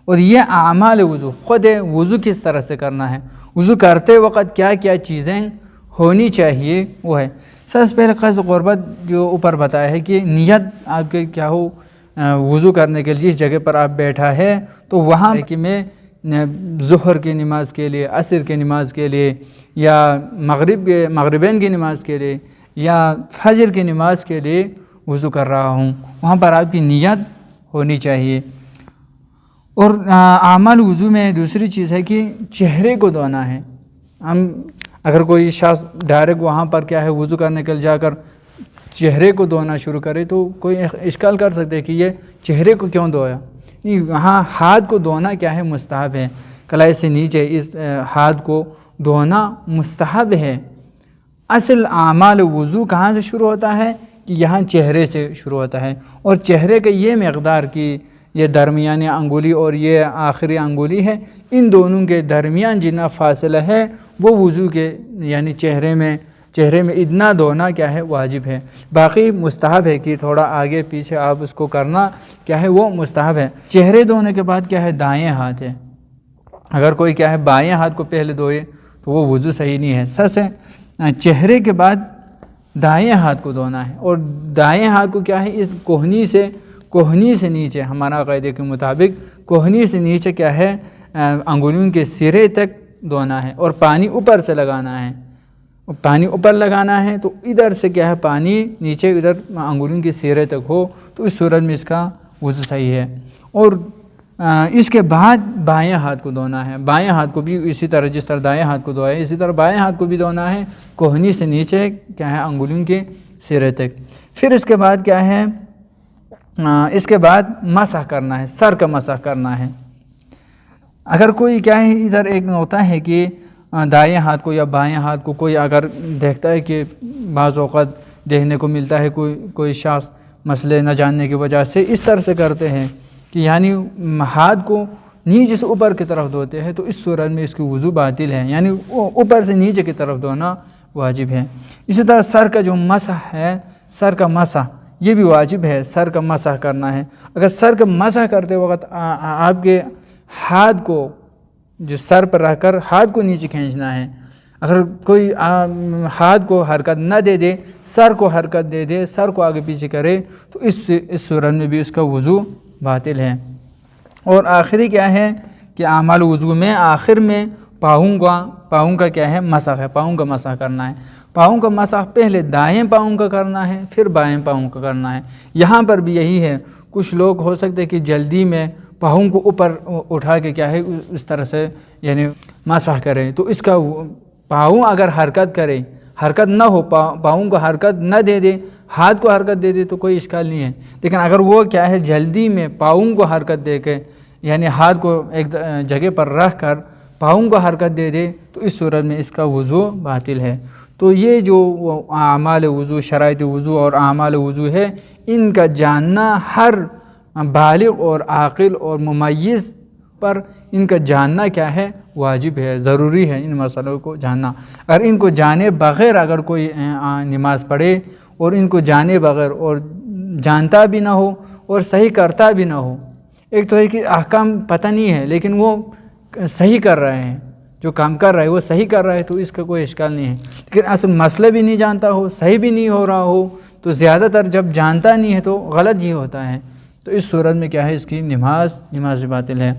اور یہ اعمال وضو خود ہے، وضو کس طرح سے کرنا ہے، وضو کرتے وقت کیا کیا چیزیں ہونی چاہیے وہ ہے۔ سب سے پہلے قصد قربت جو اوپر بتایا ہے کہ نیت آپ کے کیا ہو وضو کرنے کے لیے، جس جگہ پر آپ بیٹھا ہے تو وہاں کہ میں ظہر کی نماز کے لیے، عصر کی نماز کے لیے، یا مغربین کی نماز کے لیے، یا فجر کی نماز کے لیے وضو کر رہا ہوں، وہاں پر آپ کی نیت ہونی چاہیے۔ اور اعمال وضو میں دوسری چیز ہے کہ چہرے کو دھونا ہے۔ ہم اگر کوئی شخص ڈائریکٹ وہاں پر کیا ہے وضو کرنے کے لیے جا کر چہرے کو دھونا شروع کرے تو کوئی اشکال کر سکتے کہ یہ چہرے کو کیوں دھویا، وہاں ہاتھ کو دھونا کیا ہے مستحب ہے، کلائی سے نیچے اس ہاتھ کو دھونا مستحب ہے۔ اصل اعمال وضو کہاں سے شروع ہوتا ہے کہ یہاں چہرے سے شروع ہوتا ہے، اور چہرے کا یہ مقدار کہ یہ درمیانی انگولی اور یہ آخری انگولی ہے، ان دونوں کے درمیان جتنا فاصلہ ہے وہ وضو کے یعنی چہرے میں اتنا دھونا کیا ہے واجب ہے، باقی مستحب ہے کہ تھوڑا آگے پیچھے آپ اس کو کرنا کیا ہے وہ مستحب ہے۔ چہرے دھونے کے بعد کیا ہے دائیں ہاتھ ہے، اگر کوئی کیا ہے بائیں ہاتھ کو پہلے دھوئے تو وہ وضو صحیح نہیں ہے۔ سچ ہے چہرے کے بعد دائیں ہاتھ کو دھونا ہے، اور دائیں ہاتھ کو کیا ہے اس کوہنی سے نیچے، ہمارا عقیدے کے مطابق کوہنی سے نیچے کیا ہے انگلیوں کے سرے تک دھونا ہے، اور پانی اوپر سے لگانا ہے، پانی اوپر لگانا ہے تو ادھر سے کیا ہے پانی نیچے ادھر انگلیوں کے سرے تک ہو، تو اس صورت میں اس کا وضو صحیح ہے۔ اور اس کے بعد بائیں ہاتھ کو دھونا ہے، بائیں ہاتھ کو بھی اسی طرح جس طرح دائیں ہاتھ کو دھویا ہے اسی طرح بائیں ہاتھ کو بھی دھونا ہے، کوہنی سے نیچے کیا ہے انگلیوں کے سرے تک۔ پھر اس کے بعد کیا ہے اس کے بعد مسح کرنا ہے، سر کا مسح کرنا ہے۔ اگر کوئی کیا ہے ادھر ایک ہوتا ہے کہ دائیں ہاتھ کو یا بائیں ہاتھ کو کوئی اگر دیکھتا ہے کہ بعض اوقات دیکھنے کو ملتا ہے کوئی شخص مسئلے نہ جاننے کی وجہ سے اس طرح سے کرتے ہیں کہ یعنی ہاتھ کو نیچے سے اوپر کی طرف دھوتے ہیں، تو اس صورت میں اس کی وضو باطل ہے، یعنی اوپر سے نیچے کی طرف دھونا واجب ہے۔ اسی طرح سر کا جو مسح ہے، سر کا مسح یہ بھی واجب ہے، سر کا مسح کرنا ہے۔ اگر سر کا مسح کرتے وقت آپ کے ہاتھ کو جو سر پر رکھ کر ہاتھ کو نیچے کھینچنا ہے، اگر کوئی ہاتھ کو حرکت نہ دے سر کو حرکت دے سر کو آگے پیچھے کرے تو اس صورت میں بھی اس کا وضو باطل ہے۔ اور آخری کیا ہے کہ اعمال وضو میں آخر میں پاؤں کا کیا ہے مسح ہے، پاؤں کا مسح کرنا ہے۔ پاؤں کا مسح پہلے دائیں پاؤں کا کرنا ہے پھر بائیں پاؤں کا کرنا ہے۔ یہاں پر بھی یہی ہے، کچھ لوگ ہو سکتے کہ جلدی میں پاؤں کو اوپر اٹھا کے کیا ہے اس طرح سے یعنی مسح کریں، تو اس کا پاؤں اگر حرکت نہ ہو، پاؤں کو حرکت نہ دے ہاتھ کو حرکت دے تو کوئی اشکال نہیں ہے، لیکن اگر وہ کیا ہے جلدی میں پاؤں کو حرکت دے کے یعنی ہاتھ کو ایک جگہ پر رکھ کر پاؤں کو حرکت دے تو اس صورت میں اس کا وضو باطل ہے۔ تو یہ جو اعمال وضو، شرائط وضو اور اعمال وضو ہے، ان کا جاننا ہر بالغ اور عاقل اور ممیز پر ان کا جاننا کیا ہے واجب ہے، ضروری ہے ان مسئلوں کو جاننا۔ اگر ان کو جانے بغیر اگر کوئی نماز پڑھے اور ان کو جانے بغیر اور جانتا بھی نہ ہو اور صحیح کرتا بھی نہ ہو، ایک تو ہے کہ احکام پتہ نہیں ہے لیکن وہ صحیح کر رہے ہیں، جو کام کر رہا ہے وہ صحیح کر رہا ہے تو اس کا کوئی اشکال نہیں ہے، لیکن اصل مسئلہ بھی نہیں جانتا ہو، صحیح بھی نہیں ہو رہا ہو، تو زیادہ تر جب جانتا نہیں ہے تو غلط ہی ہوتا ہے، تو اس صورت میں کیا ہے اس کی نماز باطل ہے۔